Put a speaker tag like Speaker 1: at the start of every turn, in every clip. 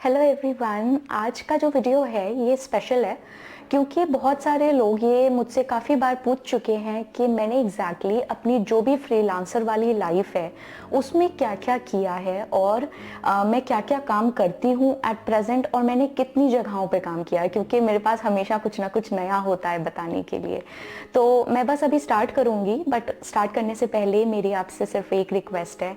Speaker 1: Hello everyone, आज का जो वीडियो है ये स्पेशल है क्योंकि बहुत सारे लोग ये मुझसे काफ़ी बार पूछ चुके हैं कि मैंने एग्जैक्टली अपनी जो भी फ्रीलांसर वाली लाइफ है उसमें क्या क्या किया है और मैं क्या क्या काम करती हूँ एट प्रेजेंट और मैंने कितनी जगहों पे काम किया है, क्योंकि मेरे पास हमेशा कुछ ना कुछ नया होता है बताने के लिए। तो मैं बस अभी स्टार्ट करूँगी, बट स्टार्ट करने से पहले मेरी आपसे सिर्फ एक रिक्वेस्ट है।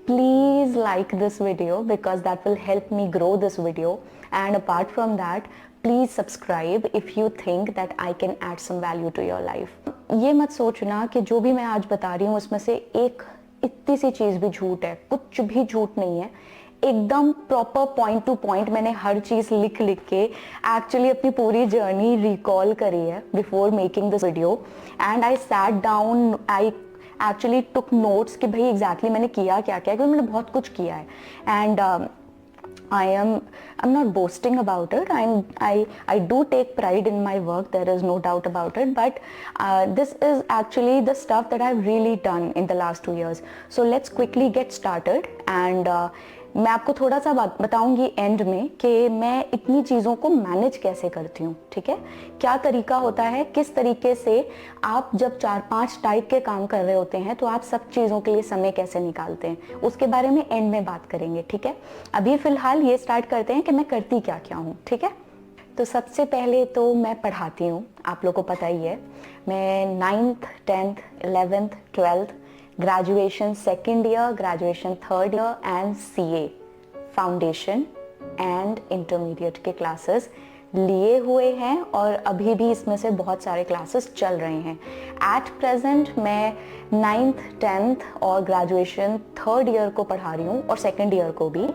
Speaker 1: Please like this video because that will help me grow this video, and apart from that please subscribe if you think that I can add some value to your life. ये मत सोचना कि जो भी मैं आज बता रही हूँ उसमें से एक इतनी सी चीज़ भी झूठ है। कुछ भी झूठ नहीं है, एकदम प्रॉपर पॉइंट टू पॉइंट मैंने हर चीज़ लिख लिख के एक्चुअली अपनी पूरी जर्नी रिकॉल करी है before making this video. And I sat down, I actually took notes कि भाई एग्जैक्टली मैंने किया क्या क्या, क्योंकि मैंने बहुत कुछ किया है। And I'm not boasting about it. I do take pride in my work. There is no doubt about it. But this is actually the stuff that I've really done in the last 2 years. So let's quickly get started. And मैं आपको थोड़ा सा बताऊंगी and में कि मैं इतनी चीज़ों को मैनेज कैसे करती हूँ, ठीक है। क्या तरीका होता है, किस तरीके से आप जब 4-5 टाइप के काम कर रहे होते हैं तो आप सब चीज़ों के लिए समय कैसे निकालते हैं, उसके बारे में एंड में बात करेंगे, ठीक है। अभी फ़िलहाल ये स्टार्ट करते हैं कि मैं करती क्या क्या हूँ, ठीक है। तो सबसे पहले तो मैं पढ़ाती हूँ, आप लोगों को पता ही है। मैं 9th 10th 11th 12th graduation second year, graduation third year and CA foundation and intermediate के क्लासेस लिए हुए हैं और अभी भी इसमें से बहुत सारे क्लासेस चल रहे हैं। एट प्रेजेंट मैं 9th 10th और ग्रेजुएशन थर्ड ईयर को पढ़ा रही हूँ और सेकेंड ईयर को भी,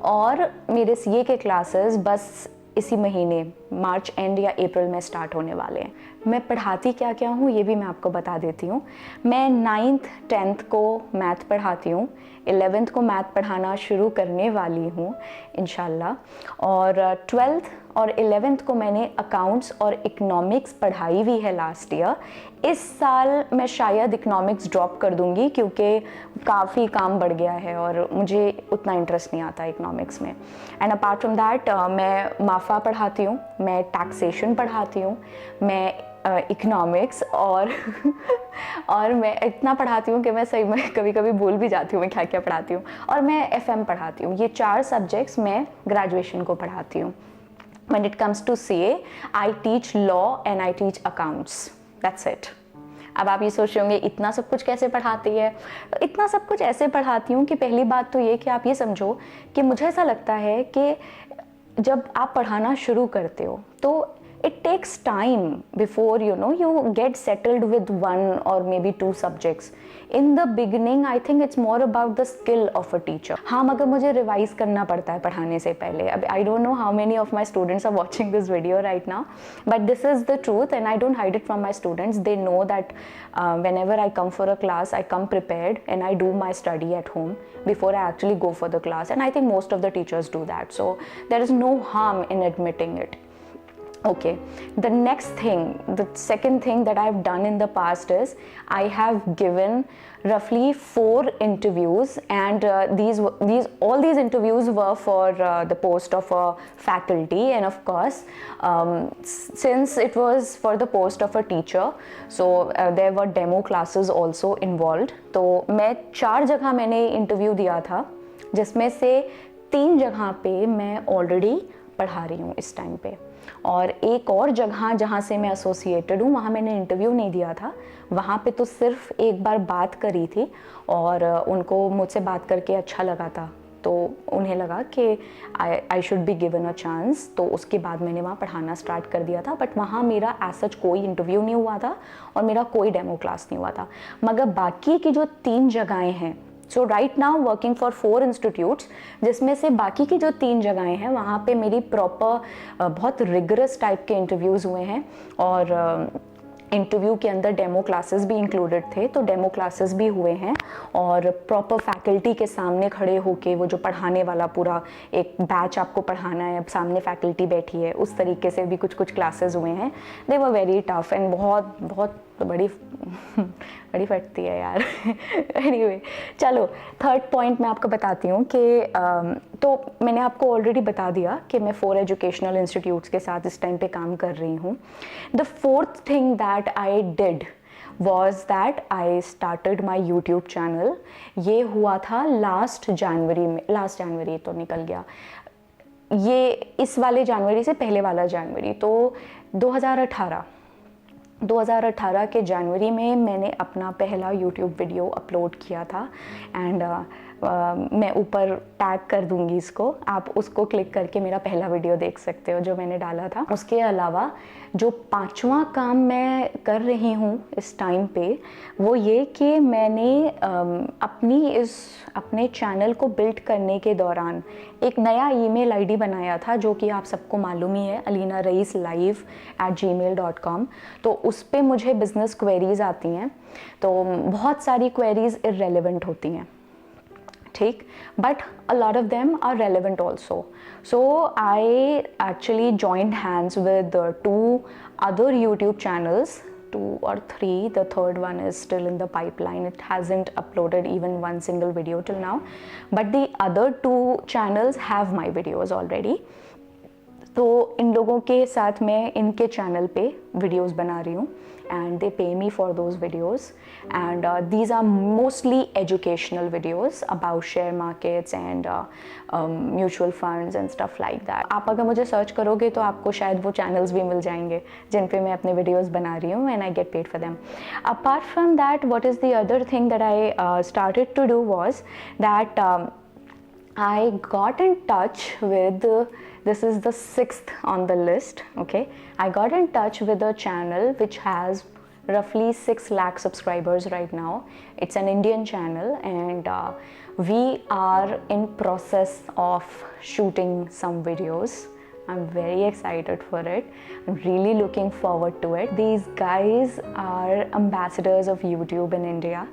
Speaker 1: और मेरे सीए के क्लासेस बस इसी महीने मार्च एंड या अप्रैल में स्टार्ट होने वाले हैं। मैं पढ़ाती क्या क्या हूँ ये भी मैं आपको बता देती हूँ। मैं 9th 10th को मैथ पढ़ाती हूँ, 11th को मैथ पढ़ाना शुरू करने वाली हूँ इंशाल्लाह, और 12th और 11th को मैंने अकाउंट्स और इकोनॉमिक्स पढ़ाई हुई है लास्ट ईयर। इस साल मैं शायद इकोनॉमिक्स ड्रॉप कर दूँगी क्योंकि काफ़ी काम बढ़ गया है और मुझे उतना इंटरेस्ट नहीं आता इकोनॉमिक्स में। एंड अपार्ट फ्रॉम दैट मैं माफा पढ़ाती हूँ, मैं टैक्सेशन पढ़ाती हूँ, मैं इकोनॉमिक्स और और मैं इतना पढ़ाती हूँ कि मैं सही में कभी कभी भूल भी जाती हूँ मैं क्या क्या पढ़ाती हूँ, और मैं एफएम पढ़ाती हूँ। ये 4 सब्जेक्ट्स मैं ग्रेजुएशन को पढ़ाती हूँ। When it comes to CA, I teach law and I teach accounts. That's it. अब आप ये सोच रहे होंगे इतना सब कुछ कैसे पढ़ाती है। इतना सब कुछ ऐसे पढ़ाती हूँ कि पहली बात तो ये कि आप ये समझो कि मुझे ऐसा लगता है कि जब आप पढ़ाना शुरू करते हो तो it takes time before you get settled with 1 or maybe 2 subjects. In the beginning I think it's more about the skill of a teacher. हाँ, मगर मुझे रिवाइज करना पड़ता है पढ़ाने से पहले। अब I don't know how many of my students are watching this video right now, but this is the truth and I don't hide it from my students. They know that whenever I come for a class I come prepared and I do my study at home before I actually go for the class, and I think most of the teachers do that, so there is no harm in admitting it. Okay, the next thing, the second thing that I've done in the past is I have given roughly 4 interviews, and all these interviews were for the post of a faculty, and of course since it was for the post of a teacher, so there were demo classes also involved. तो मैं 4 जगह मैंने interview दिया था, जिसमें से 3 जगह पे मैं ऑलरेडी पढ़ा रही हूँ इस टाइम पे, और एक और जगह जहाँ से मैं एसोसिएटेड हूँ वहाँ मैंने इंटरव्यू नहीं दिया था। वहाँ पे तो सिर्फ एक बार बात करी थी और उनको मुझसे बात करके अच्छा लगा था, तो उन्हें लगा कि I should be given a chance, तो उसके बाद मैंने वहाँ पढ़ाना स्टार्ट कर दिया था। बट वहाँ मेरा एज सच कोई इंटरव्यू नहीं हुआ था और मेरा कोई डेमो क्लास नहीं हुआ था। मगर बाकी की जो 3 जगहें हैं, so right now working for 4 institutes, जिसमें से बाकी की जो 3 जगहें हैं वहाँ पे मेरी प्रॉपर बहुत रिगरस टाइप के इंटरव्यूज़ हुए हैं, और इंटरव्यू के अंदर डेमो क्लासेस भी इंक्लूडेड थे, तो डेमो क्लासेस भी हुए हैं, और प्रॉपर फैकल्टी के सामने खड़े होके वो जो पढ़ाने वाला पूरा एक बैच आपको पढ़ाना है, सामने फैकल्टी बैठी है, उस तरीके से भी कुछ क्लासेस हुए हैं। दे वर वेरी टफ एंड बहुत बहुत तो बड़ी बड़ी फटती है यार। एनीवे चलो, थर्ड पॉइंट मैं आपको बताती हूँ कि तो मैंने आपको ऑलरेडी बता दिया कि मैं 4 एजुकेशनल इंस्टीट्यूट्स के साथ इस टाइम पे काम कर रही हूँ। The fourth thing that I did was that I started my YouTube channel। ये हुआ था लास्ट जनवरी में, लास्ट जनवरी तो निकल गया, ये इस वाले जनवरी से पहले वाला जनवरी, तो 2018 के जनवरी में मैंने अपना पहला YouTube वीडियो अपलोड किया था। एंड मैं ऊपर टैग कर दूंगी इसको, आप उसको क्लिक करके मेरा पहला वीडियो देख सकते हो जो मैंने डाला था। उसके अलावा जो 5वां काम मैं कर रही हूँ इस टाइम पे वो ये कि मैंने अपने चैनल को बिल्ड करने के दौरान एक नया ईमेल आईडी बनाया था जो कि आप सबको मालूम ही है, alinareislive@gmail.com। तो उस पर मुझे बिज़नेस क्वेरीज आती हैं, तो बहुत सारी क्वेरीज इररेलेवेंट होती हैं, ठीक, but a lot of them are relevant also. So I actually joined hands with 2 other YouTube channels, 2 or 3. The third one is still in the pipeline. It hasn't uploaded even one single video till now, but the other 2 channels have my videos already. तो इन लोगों के साथ मैं इनके channel पे videos बना रही हूँ and they pay me for those videos, and these are mostly educational videos about share markets and mutual funds and stuff like that। आप अगर मुझे सर्च करोगे तो आपको शायद वो चैनल्स भी मिल जाएंगे जिन पे मैं अपने videos बना रही हूँ and I get paid for them। Apart from that, what is the other thing that I started to do was that I got in touch with this is the 6th on the list, okay। I got in touch with a channel which has roughly 6 lakh subscribers right now। It's an Indian channel and we are in process of shooting some videos। I'm very excited for it. I'm really looking forward to it। These guys are ambassadors of YouTube in India।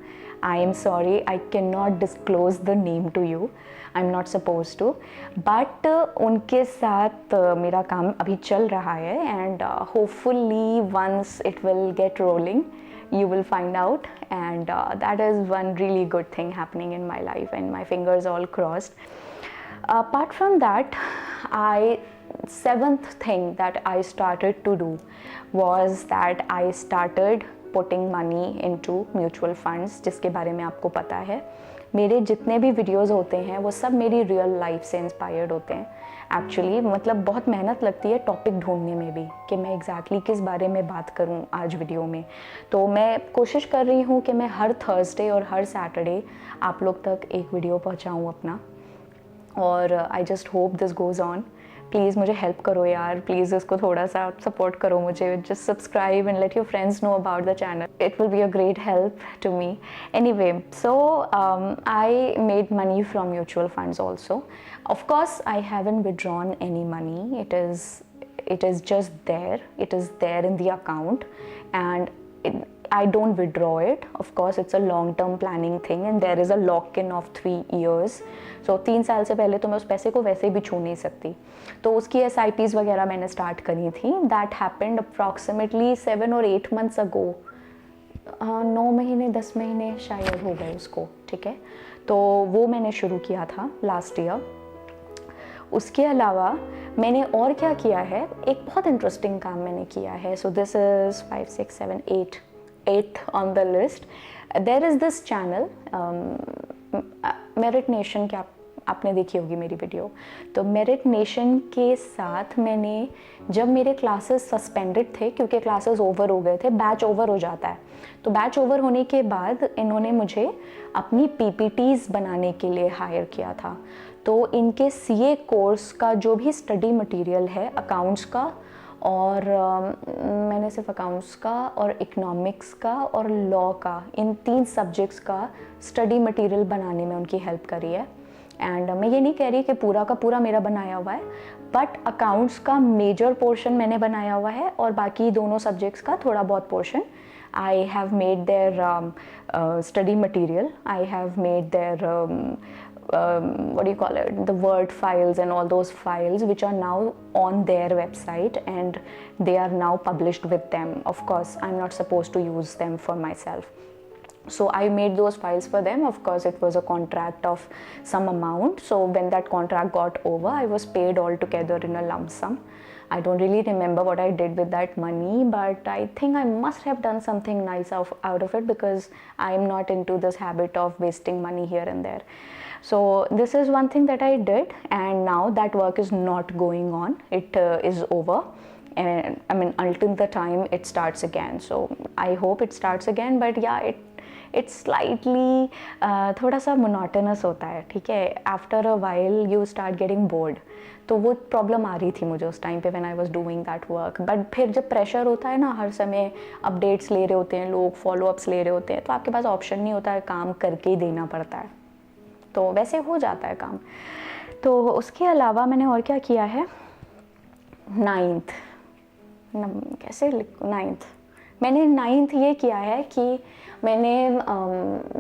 Speaker 1: I am sorry, I cannot disclose the name to you। I'm not supposed to, but उनके साथ मेरा काम अभी चल रहा है and hopefully once it will get rolling, you will find out, and that is one really good thing happening in my life and my fingers all crossed। Apart from that, 7th thing that I started to do was that I started putting money into mutual funds, जिसके बारे में आपको पता है। मेरे जितने भी videos होते हैं वो सब मेरी रियल लाइफ से इंस्पायर्ड होते हैं एक्चुअली। मतलब बहुत मेहनत लगती है टॉपिक ढूंढने में भी कि मैं एग्जैक्टली किस बारे में बात करूं आज वीडियो में। तो मैं कोशिश कर रही हूं कि मैं हर थर्सडे और हर सैटरडे आप लोग तक एक वीडियो पहुंचाऊं अपना, और I just hope this goes on. Please मुझे हेल्प करो यार, प्लीज़ इसको थोड़ा सा सपोर्ट करो मुझे। Just subscribe and let your friends know about the channel, it will be a great help to me. Anyway, so I made money from mutual funds also. Of course I haven't withdrawn any money, it is just there, it is there in the account and I don't withdraw it। Of course it's a long term planning thing and there is a lock in of 3 years। so 3 साल से पहले तो मैं उस पैसे को वैसे भी छू नहीं सकती, तो उसकी SIPs वगैरह मैंने स्टार्ट करी थी। That happened approximately 7 or 8 months ago। 9 महीने 10 महीने शायद हो गए उसको, ठीक है। तो वो मैंने शुरू किया था लास्ट ईयर। उसके अलावा मैंने और क्या किया है, एक बहुत इंटरेस्टिंग काम मैंने किया है। So this is 5 6 7 8th on the list. There is this channel Meritnation, क्या आपने देखी होगी मेरी वीडियो। तो मेरिट नेशन के साथ मैंने, जब मेरे क्लासेस सस्पेंडेड थे क्योंकि क्लासेस ओवर हो गए थे, बैच ओवर हो जाता है, तो बैच ओवर होने के बाद इन्होंने मुझे अपनी PPTs बनाने के लिए हायर किया था। तो इनके CA कोर्स का जो भी स्टडी मटेरियल है अकाउंट्स का, और मैंने सिर्फ अकाउंट्स का और इकोनॉमिक्स का और लॉ का, इन 3 सब्जेक्ट्स का स्टडी मटेरियल बनाने में उनकी हेल्प करी है। एंड मैं ये नहीं कह रही कि पूरा का पूरा मेरा बनाया हुआ है, बट अकाउंट्स का मेजर पोर्शन मैंने बनाया हुआ है और बाकी दोनों सब्जेक्ट्स का थोड़ा बहुत portion I have made their study material, I have made their what do you call it, the Word files and all those files which are now on their website and they are now published with them. Of course, I'm not supposed to use them for myself. So I made those files for them. Of course, it was a contract of some amount. So when that contract got over, I was paid all together in a lump sum. I don't really remember what I did with that money, but I think I must have done something nice out of it, because I'm not into this habit of wasting money here and there. So this is one thing that I did, and now that work is not going on. It is over. And I mean, until the time it starts again. So I hope it starts again, but yeah, it's slightly थोड़ा सा monotonous होता है, ठीक है. After a while you start getting bored. तो वो problem आ रही थी मुझे उस टाइम पे when I was doing that work. But फिर जब प्रेशर होता है ना, हर समय अपडेट्स ले रहे होते हैं लोग, फॉलोअप्स ले रहे होते हैं, तो आपके पास ऑप्शन नहीं होता है, काम करके ही देना पड़ता है. तो वैसे हो जाता है काम. तो उसके अलावा मैंने और क्या किया है. 9th कैसे लिखूं, 9th मैंने 9th ये किया है कि मैंने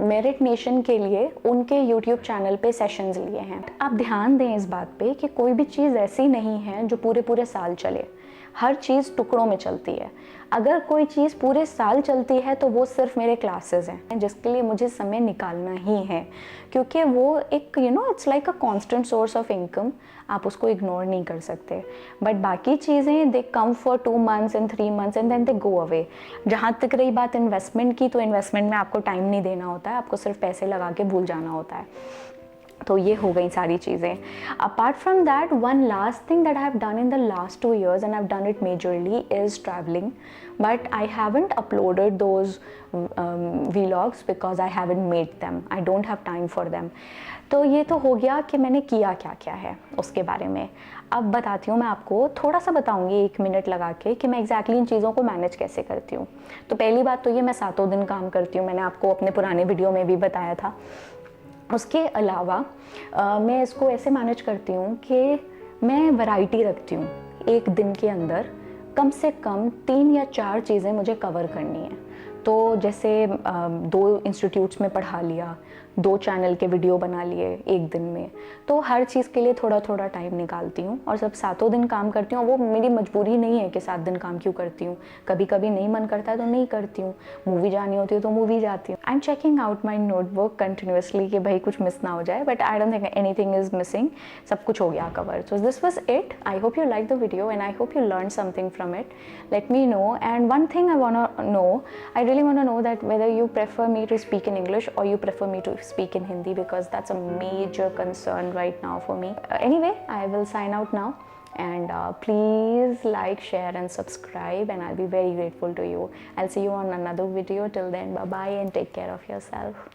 Speaker 1: मेरिट नेशन के लिए उनके यूट्यूब चैनल पे सेशंस लिए हैं. आप ध्यान दें इस बात पे कि कोई भी चीज़ ऐसी नहीं है जो पूरे साल चले. हर चीज़ टुकड़ों में चलती है. अगर कोई चीज़ पूरे साल चलती है तो वो सिर्फ मेरे क्लासेस हैं, जिसके लिए मुझे समय निकालना ही है, क्योंकि वो एक it's like a constant source of income. आप उसको इग्नोर नहीं कर सकते. बट बाकी चीज़ें दे come for 2 months and 3 months and then they go away. जहाँ तक रही बात इन्वेस्टमेंट की, तो इन्वेस्टमेंट में आपको टाइम नहीं देना होता है, आपको सिर्फ पैसे लगा के भूल जाना होता है. तो ये हो गई सारी चीज़ें. Apart from that, one last thing that I have done in the last 2 years and I've done it majorly is traveling, but I haven't uploaded those vlogs because I haven't made them. I don't have time for them. तो ये तो हो गया कि मैंने किया क्या क्या है उसके बारे में. अब बताती हूँ मैं आपको, थोड़ा सा बताऊँगी 1 minute लगा के कि मैं एग्जैक्टली इन चीज़ों को मैनेज कैसे करती हूँ. तो पहली बात तो ये, मैं 7 दिन काम करती हूँ. मैंने आपको अपने पुराने वीडियो में भी बताया था. उसके अलावा मैं इसको ऐसे मैनेज करती हूँ कि मैं वैरायटी रखती हूँ. एक दिन के अंदर कम से कम 3 या 4 चीज़ें मुझे कवर करनी है. तो जैसे 2 इंस्टीट्यूट्स में पढ़ा लिया, 2 चैनल के वीडियो बना लिए एक दिन में. तो हर चीज़ के लिए थोड़ा थोड़ा टाइम निकालती हूँ. और जब 7 दिन काम करती हूँ, वो मेरी मजबूरी नहीं है कि 7 दिन काम क्यों करती हूँ. कभी कभी नहीं मन करता है तो नहीं करती हूँ. मूवी जानी होती है तो मूवी जाती हूँ. I am checking out my notebook continuously कि भाई कुछ मिस ना हो जाए. But I don't think anything is missing. सब कुछ हो गया cover. So this was it. I hope you like the video and I hope you learn something from it. Let me know. And one thing I want to know, I really want to know that whether you prefer me to speak in English or you prefer me to speak in Hindi, because that's a major concern right now for me. Anyway, I will sign out now, and please like, share and subscribe, and I'll be very grateful to you. I'll see you on another video. Till then, bye bye and take care of yourself.